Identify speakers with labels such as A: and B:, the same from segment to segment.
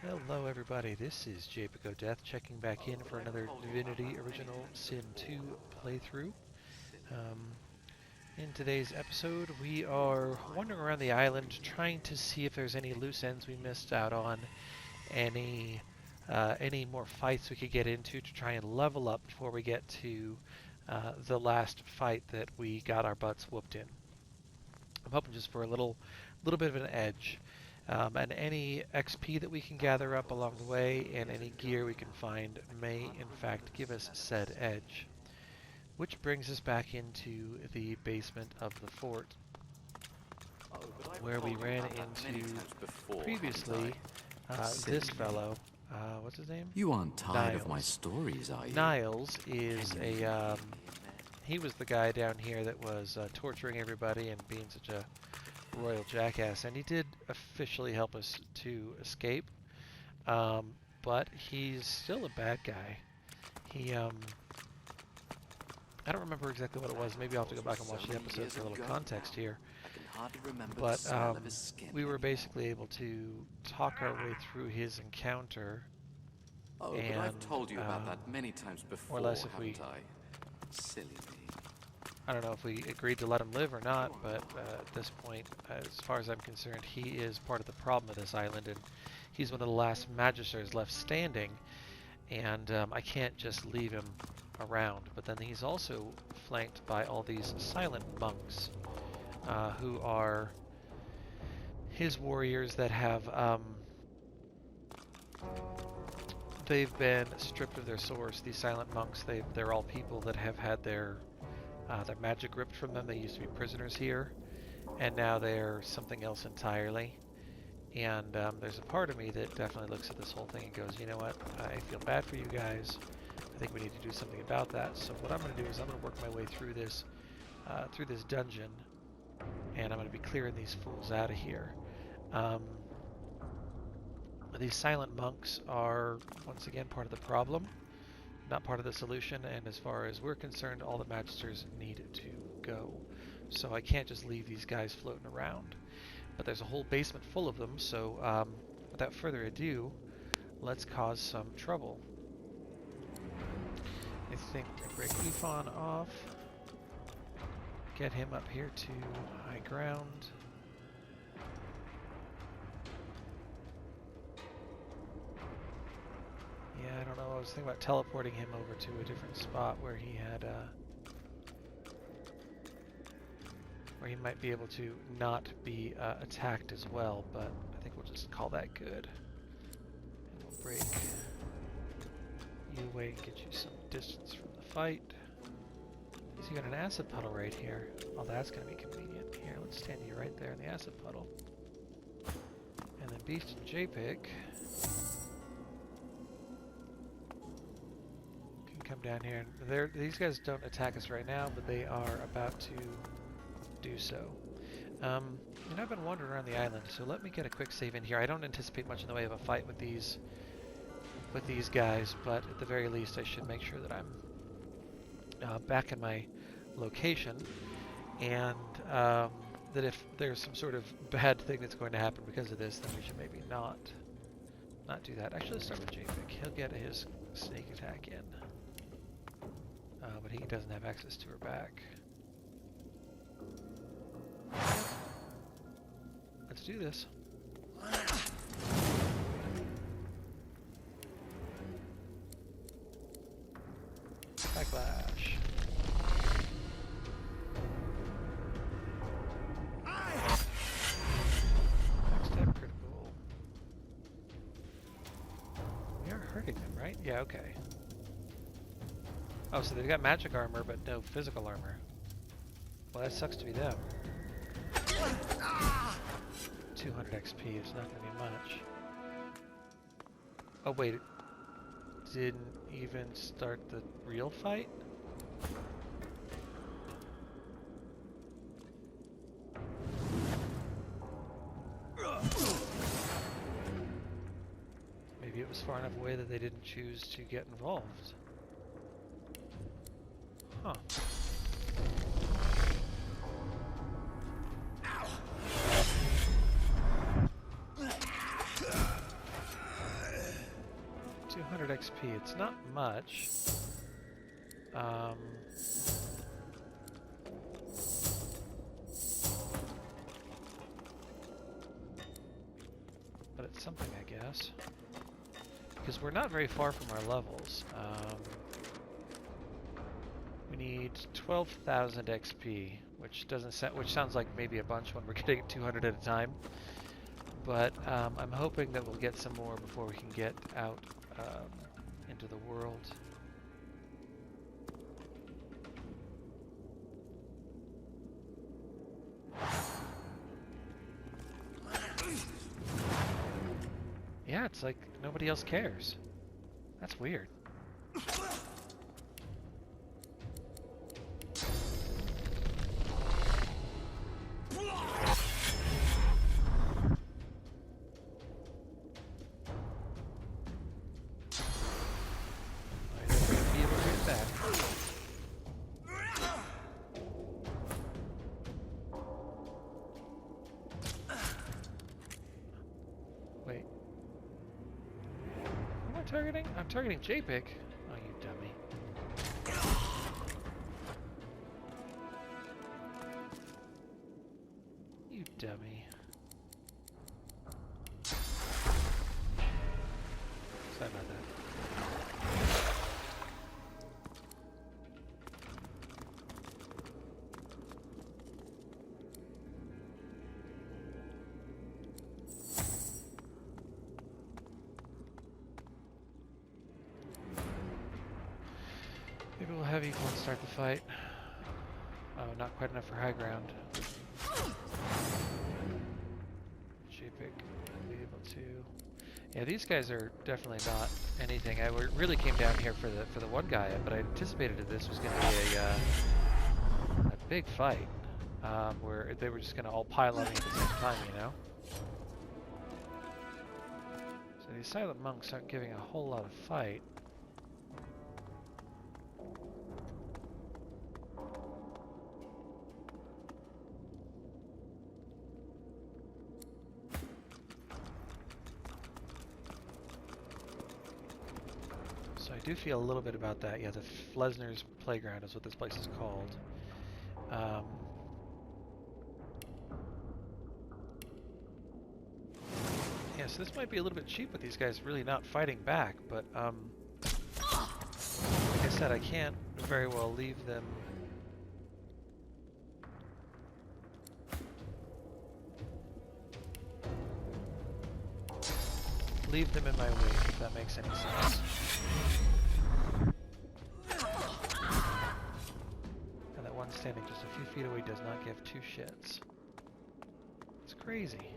A: Hello everybody, this is Japic Death checking back in for another Divinity Original Sin 2 playthrough. Um, in today's episode we are wandering around the island trying to see if there's any loose ends we missed out on, any more fights we could get into to try and level up before we get to the last fight that we got our butts whooped in. I'm hoping just for a little bit of an edge. And any XP that we can gather up along the way and any gear we can find may in fact give us said edge. Which brings us back into the basement of the fort, where we ran into previously this fellow. What's his name?
B: You aren't tired
A: Niles.
B: of my stories, are you?
A: Niles is he was the guy down here that was torturing everybody and being such a royal jackass, and he did officially help us to escape, but he's still a bad guy. He I don't remember exactly what it was. Maybe I'll have to go back and watch the episode for a little context here, but we were basically able to talk our way through his encounter.
B: Oh,
A: and,
B: but I've told you about that many times before,
A: more or less if we,
B: haven't I? Silly me.
A: I don't know if we agreed to let him live or not, but at this point, as far as I'm concerned, he is part of the problem of this island, and he's one of the last magisters left standing, and I can't just leave him around. But then he's also flanked by all these silent monks, who are his warriors that have, they've been stripped of their swords. These silent monks, they're all people that have had their magic ripped from them. They used to be prisoners here, and now they're something else entirely. And there's a part of me that definitely looks at this whole thing and goes, you know what, I feel bad for you guys. I think we need to do something about that. So what I'm going to do is I'm going to work my way through this dungeon, and I'm going to be clearing these fools out of here. These silent monks are, once again, part of the problem, not part of the solution, and as far as we're concerned, all the magisters need to go. So I can't just leave these guys floating around. But there's a whole basement full of them, so without further ado, let's cause some trouble. I think I break Ephon off, get him up here to high ground. Yeah, I don't know. I was thinking about teleporting him over to a different spot where he had, where he might be able to not be attacked as well. But I think we'll just call that good, and we'll break you away and get you some distance from the fight. So you got an acid puddle right here. Oh, that's gonna be convenient. Here, let's stand you right there in the acid puddle, and then Beast and Japic come down here. These guys don't attack us right now, but they are about to do so. And I've been wandering around the island, so let me get a quick save in here. I don't anticipate much in the way of a fight with these guys, but at the very least I should make sure that I'm back in my location, and that if there's some sort of bad thing that's going to happen because of this, then we should maybe not do that. Actually, let's start with Japic. He'll get his sneak attack in. But he doesn't have access to her back. Let's do this. Backlash. Backstab critical. We are hurting them, right? Yeah, okay. Oh, so they've got magic armor, but no physical armor. Well, that sucks to be them. 200 XP, it's not going to be much. Oh, wait. It didn't even start the real fight? Maybe it was far enough away that they didn't choose to get involved. Huh. 200 XP. It's not much. But it's something, I guess. Because we're not very far from our levels. We need 12,000 XP, which sounds like maybe a bunch when we're getting 200 at a time. But I'm hoping that we'll get some more before we can get out into the world. Yeah, it's like nobody else cares. That's weird. Wait. Who am I targeting? I'm targeting Japic. Oh, you dummy. You dummy. Sorry about that. Maybe we'll have equal and start the fight. Oh, not quite enough for high ground. Japic will be able to. Yeah, these guys are definitely not anything. I really came down here for the one guy, but I anticipated that this was going to be a big fight, where they were just going to all pile on me at the same time, you know. So these silent monks aren't giving a whole lot of fight. So I do feel a little bit about that. Yeah, the Flesner's Playground is what this place is called. Yeah, so this might be a little bit cheap with these guys really not fighting back, but like I said, I can't very well leave them. Leave them in my wake, if that makes any sense. And that one standing just a few feet away does not give two shits. It's crazy.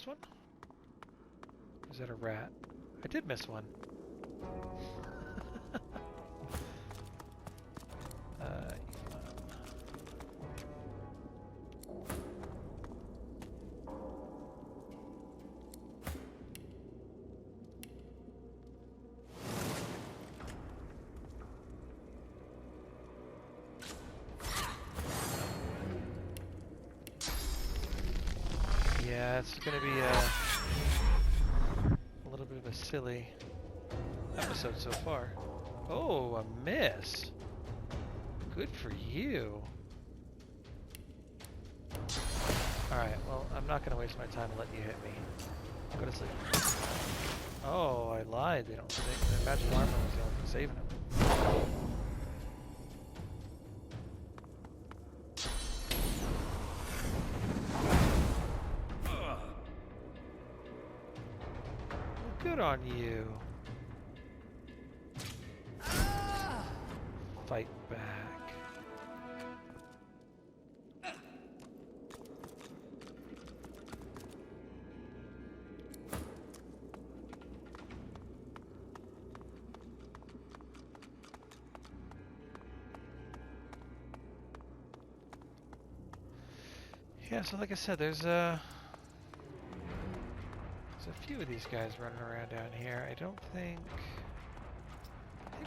A: One? Is that a rat? I did miss one. Yeah, it's going to be a little bit of a silly episode so far. Oh, a miss. Good for you. Alright, well, I'm not going to waste my time letting you hit me. Go to sleep. Oh, I lied. Their magic armor was the only thing saving him. Good on you. Fight back. Yeah, so like I said, there's There's a few of these guys running around down here. I think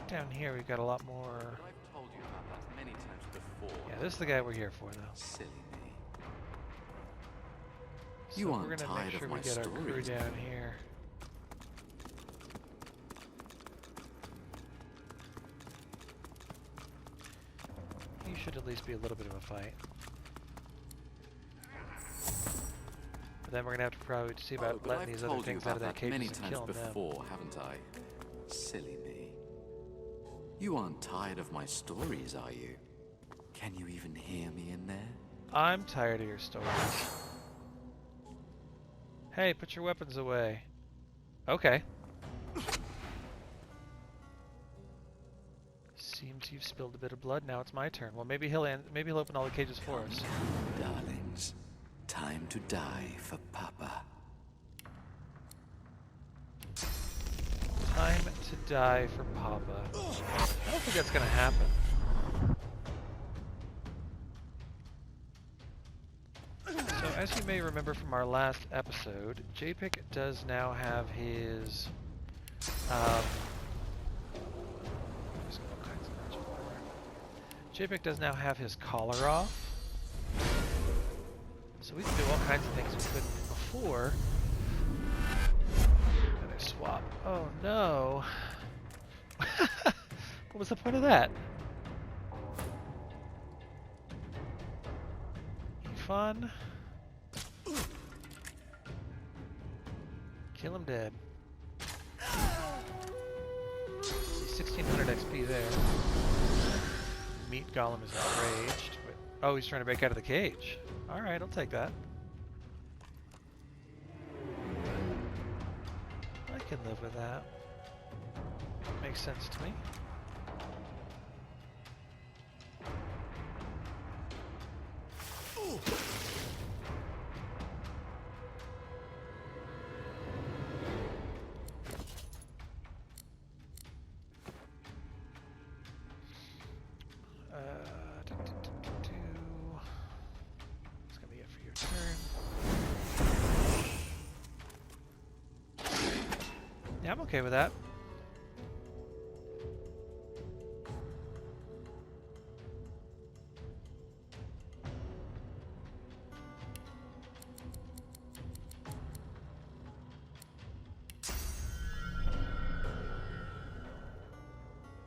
A: down here we've got a lot more.
B: But I've told you about that many times before.
A: Yeah, this is the guy we're here for, though.
B: Silly me.
A: So
B: You
A: we're
B: aren't
A: gonna make
B: tired
A: sure
B: of
A: we
B: my
A: get our crew
B: stories,
A: down here. You should at least be a little bit of a fight. But then we're gonna have to probably see about
B: but
A: letting
B: I've
A: these other
B: told you
A: things out
B: about
A: of their
B: that
A: cages
B: many
A: and
B: times
A: killing them.
B: before, haven't I? Silly me. You aren't tired of my stories, are you? Can you even hear me in there?
A: I'm tired of your stories. Hey, put your weapons away. Okay. Seems you've spilled a bit of blood. Now it's my turn. Well, maybe he'll open all the cages for us.
B: Darlings, time to die for Papa.
A: Time to die for Papa. I don't think that's gonna happen. So, as you may remember from our last episode, Japic does now have his Japic does now have his collar off. So we can do all kinds of things we couldn't before. Another swap. Oh no. What was the point of that? Fun. Kill him dead. See, 1600 XP there. Meat Golem is enraged. But, oh, he's trying to break out of the cage. Alright, I'll take that. I can live with that. Makes sense to me. That's gonna be it for your turn. Yeah, I'm okay with that.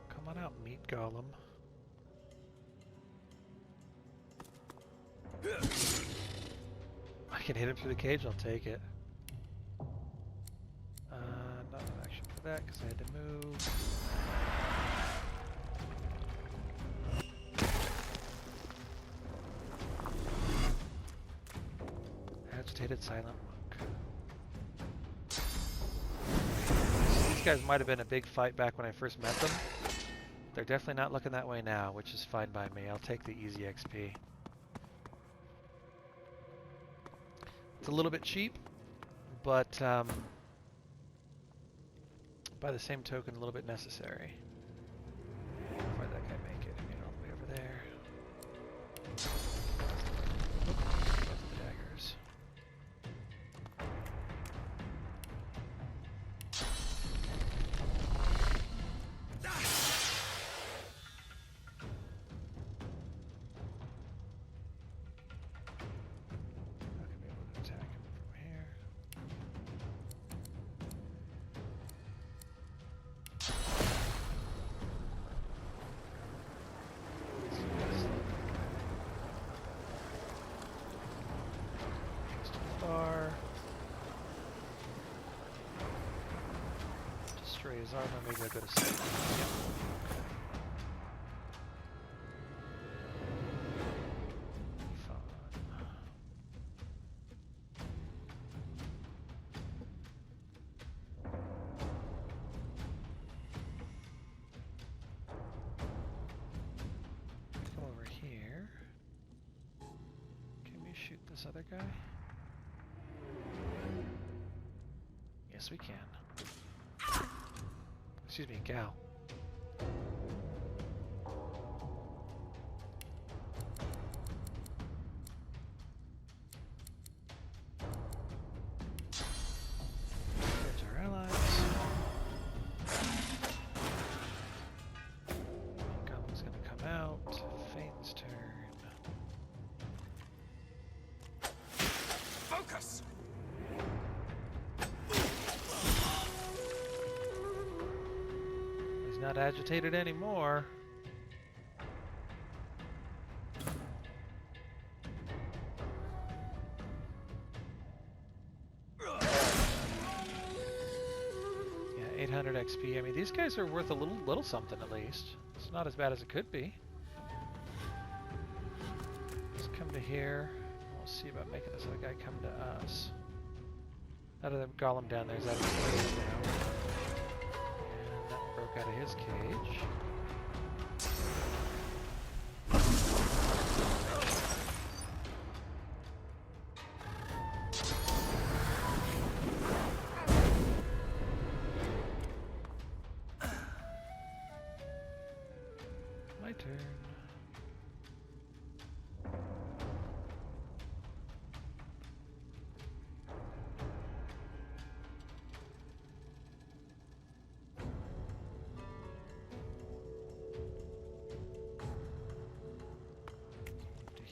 A: Come on out, Meat Golem. I can hit him through the cage, I'll take it. Not an action for that because I had to move. Agitated Silent Monk. These guys might have been a big fight back when I first met them. They're definitely not looking that way now, which is fine by me. I'll take the easy XP. It's a little bit cheap, but by the same token, a little bit necessary. Where'd that guy make it? He made it all the way over there. Both the daggers. Not gonna be able to attack him from here. It's too far. Destroy his armor, maybe I'll go to sleep. Yep. Fun. Come over here. Can we shoot this other guy? Yes, we can. Excuse me, gal. not agitated anymore. Yeah, 800 XP. I mean, these guys are worth a little something at least. It's not as bad as it could be. Let's come to here. We'll see about making this other guy come to us. Out of the golem down there is out of his cage now. And that one broke out of his cage. My turn.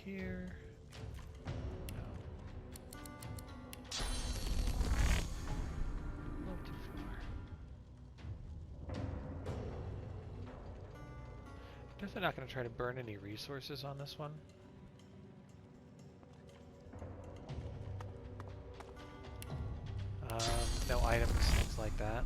A: Here. No. A little too far. Definitely not going to try to burn any resources on this one. No items, things like that.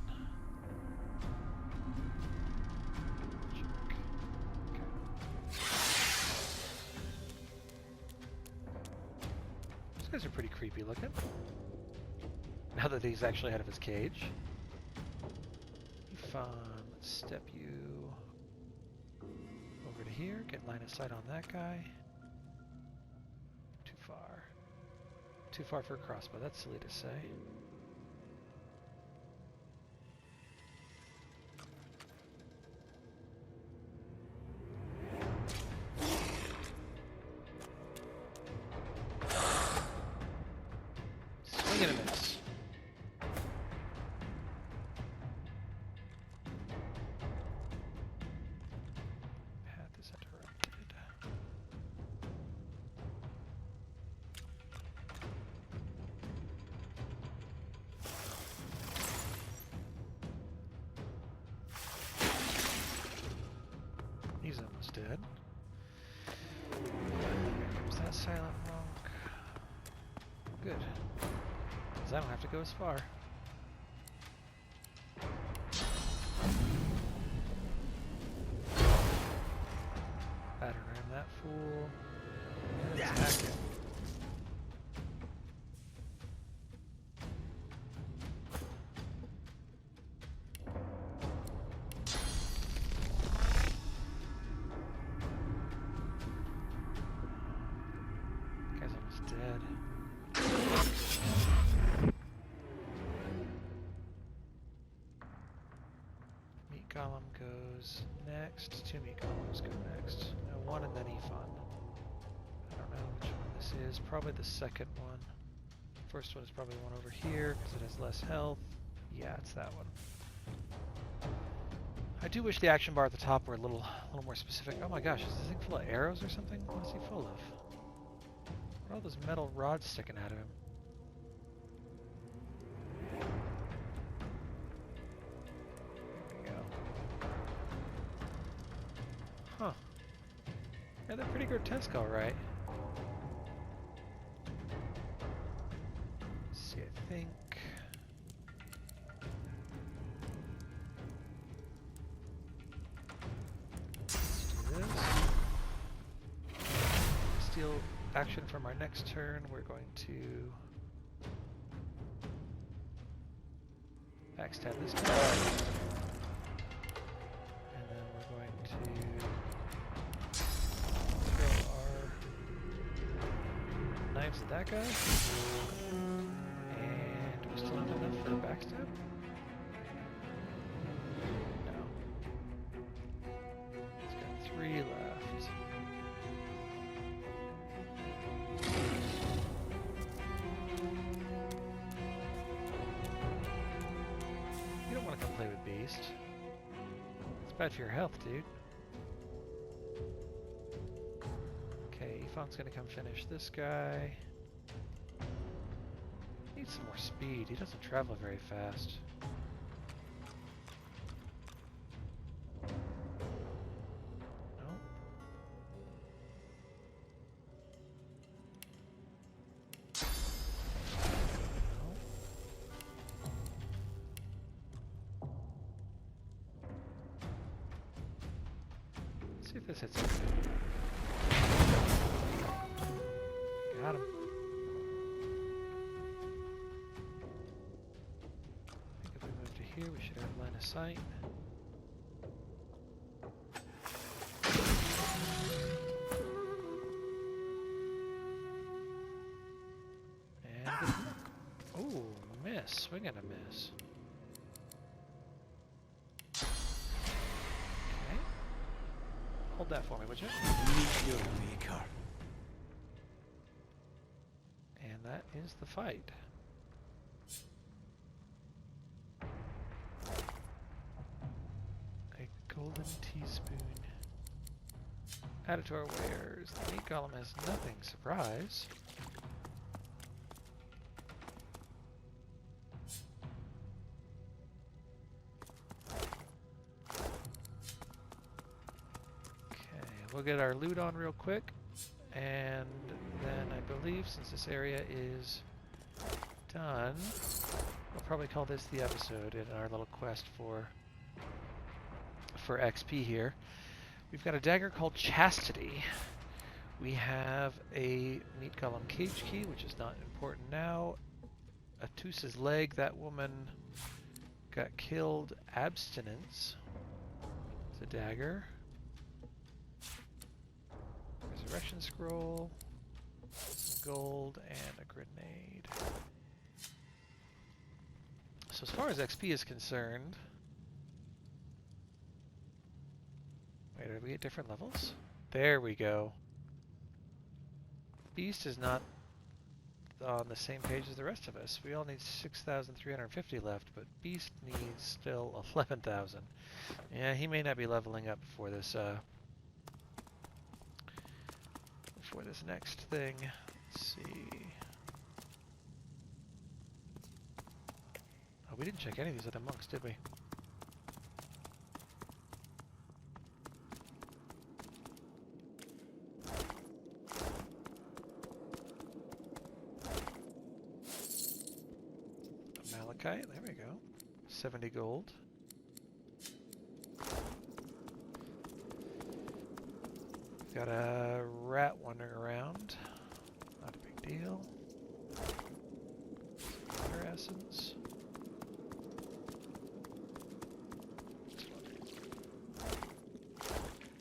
A: These guys are pretty creepy looking. Now that he's actually out of his cage. Be fun. Let's step you over to here. Get line of sight on that guy. Too far. Too far for a crossbow. That's silly to say. Swing and a miss. Path is interrupted. He's almost dead. Here comes that silent monk. Good. Because I don't have to go as far. Batter ram that fool. And attack him. Guy's almost dead. Meat golem goes next. Two meat golems go next. No, one and then Ephon. I don't know which one this is. Probably the second one. First one is probably the one over here because it has less health. Yeah, it's that one. I do wish the action bar at the top were a little more specific. Oh my gosh, is this thing full of arrows or something? What is he full of? What are all those metal rods sticking out of him? There we go. Huh. Yeah, they're pretty grotesque, alright. Let's see, I think... Let's do this. Steal action from our next turn. We're going to... backstab this guy. And then we're going to... throw our knives at that guy. And do we still have enough for a backstab? No. He's got 3 left. You don't want to come play with Beast. It's bad for your health, dude. Okay, Ephon's gonna come finish this guy. Needs some more speed. He doesn't travel very fast. This hits something. Got him. I think if we move to here, we should have line of sight. And oh, miss. Swing and a miss. Okay. Hold that for me, would you?
C: Meet your maker.
A: And that is the fight. A golden teaspoon. Added to our wares. The meat golem has nothing. Surprise. Okay, we'll get our loot on real quick. And then I believe since this area is done, we'll probably call this the episode in our little quest for XP here. We've got a dagger called Chastity. We have a meat golem cage key, which is not important now. Atus's leg, that woman got killed. Abstinence. It's a dagger. Resurrection scroll, some gold, and a grenade. So as far as XP is concerned, wait, are we at different levels? There we go. Beast is not on the same page as the rest of us. We all need 6,350 left, but Beast needs still 11,000. Yeah, he may not be leveling up before this next thing. Let's see. Oh, we didn't check any of these other monks, did we? Malachite, there we go. 70 gold. Got a rat wandering around. Not a big deal. Water essence.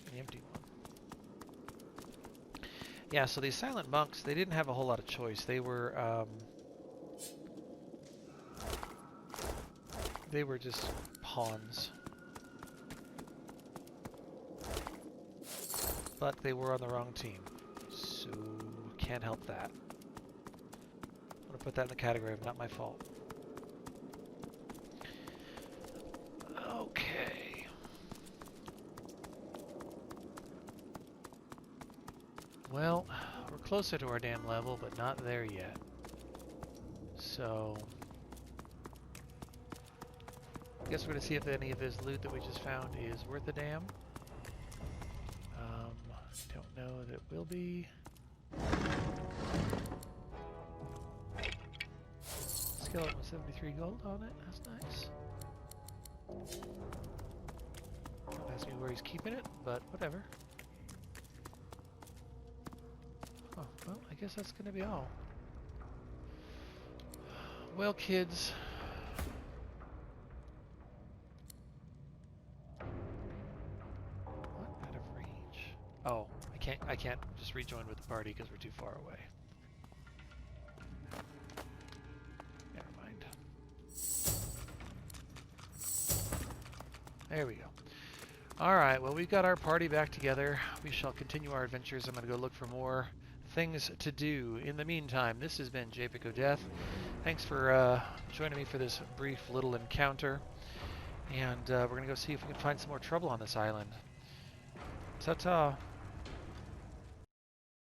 A: An empty one. Yeah, so these silent monks, they didn't have a whole lot of choice. They were just pawns. But they were on the wrong team, so can't help that. I'm gonna put that in the category of not my fault. Okay. Well, we're closer to our damn level, but not there yet. So, I guess we're gonna see if any of this loot that we just found is worth a damn. Don't know that it will be. Skeleton with 73 gold on it. That's nice. Don't ask me where he's keeping it, but whatever. Oh, well, I guess that's gonna be all. Well, kids. What? Out of range. Oh. I can't just rejoin with the party because we're too far away. Never mind. There we go. Alright, well we've got our party back together. We shall continue our adventures. I'm going to go look for more things to do. In the meantime, this has been Japic of Death. Thanks for joining me for this brief little encounter. And we're going to go see if we can find some more trouble on this island. Ta-ta.